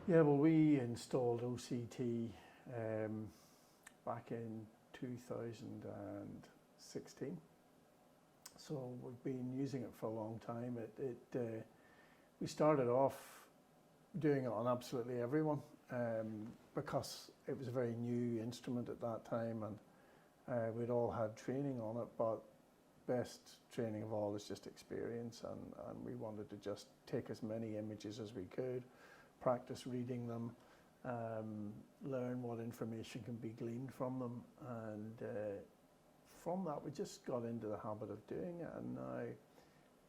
Yeah, well, we installed OCT back in 2016. So we've been using it for a long time. We started off doing it on absolutely everyone because it was a very new instrument at that time, and we'd all had training on it, but best training of all is just experience, and we wanted to just take as many images as we could, practice reading them, learn what information can be gleaned from them, and from that we just got into the habit of doing it, and now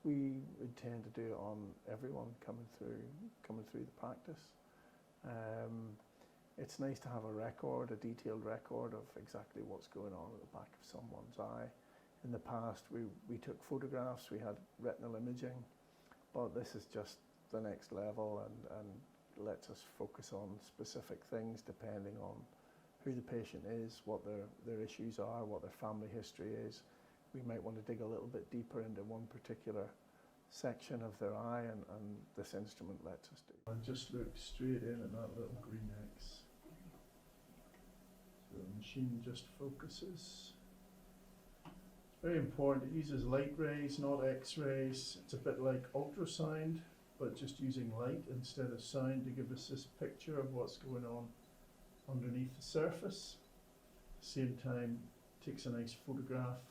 we intend to do it on everyone coming through the practice. It's nice to have a record, a detailed record of exactly what's going on at the back of someone's eye. In the past we took photographs, we had retinal imaging, but this is just the next level and lets us focus on specific things depending on who the patient is, what their issues are, what their family history is. We might want to dig a little bit deeper into one particular section of their eye, and this instrument lets us do. And just look straight in at that little green X. So the machine just focuses. It's very important, it uses light rays, not X-rays. It's a bit like ultrasound, but just using light instead of sound to give us this picture of what's going on underneath the surface. At the same time, takes a nice photograph,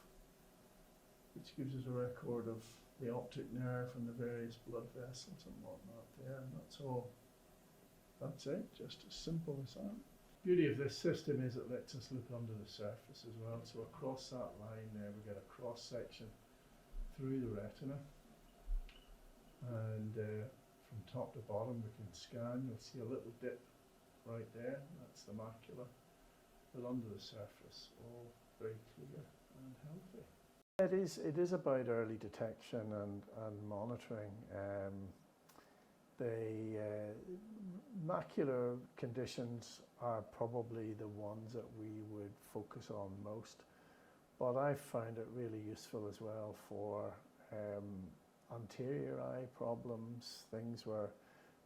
which gives us a record of the optic nerve and the various blood vessels and whatnot there, and that's all. That's it, just as simple as that. The beauty of this system is it lets us look under the surface as well. So across that line there we get a cross section through the retina, and from top to bottom we can scan. You'll see a little dip right there, that's the macula, but under the surface all very clear and healthy. It is about early detection and monitoring. The macular conditions are probably the ones that we would focus on most, but I find it really useful as well for anterior eye problems, things where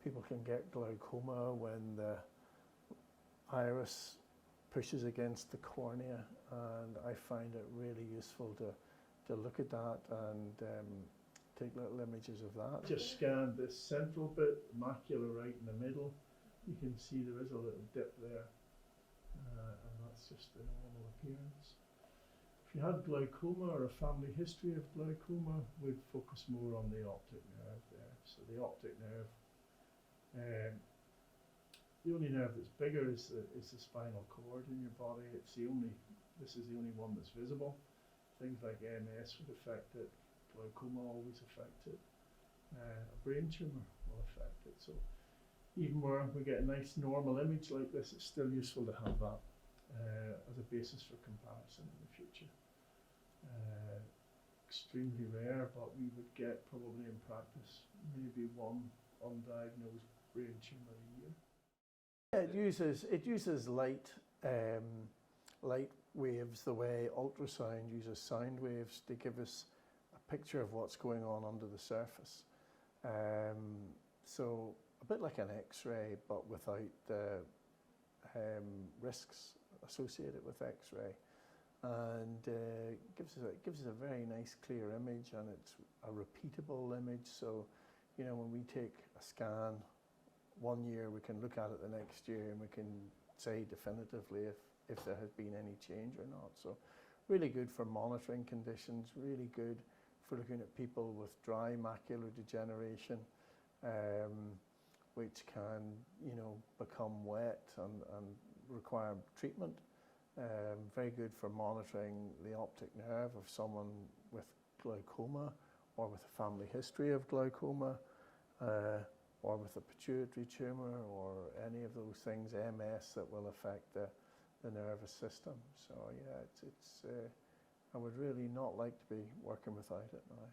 people can get glaucoma when the iris pushes against the cornea, and I find it really useful to look at that and take little images of that. Just scan this central bit, macula right in the middle. You can see there is a little dip there, and that's just the normal appearance. If you had glaucoma or a family history of glaucoma, we'd focus more on the optic nerve there. So the optic nerve, the only nerve that's bigger is the spinal cord in your body. This is the only one that's visible. Things like MS would affect it, glaucoma always affect it, a brain tumour will affect it. So even where we get a nice normal image like this, it's still useful to have that as a basis for comparison in the future. Extremely rare, but we would get probably in practice maybe one undiagnosed brain tumour a year. It uses light waves the way ultrasound uses sound waves to give us a picture of what's going on under the surface. So a bit like an X-ray, but without the risks associated with X-ray, and gives us a very nice clear image, and it's a repeatable image. So you know, when we take a scan one year, we can look at it the next year and we can say definitively if there has been any change or not. So really good for monitoring conditions, really good for looking at people with dry macular degeneration, which can, you know, become wet and require treatment. Very good for monitoring the optic nerve of someone with glaucoma or with a family history of glaucoma, or with a pituitary tumour or any of those things, MS, that will affect the nervous system. So yeah, I would really not like to be working without it now.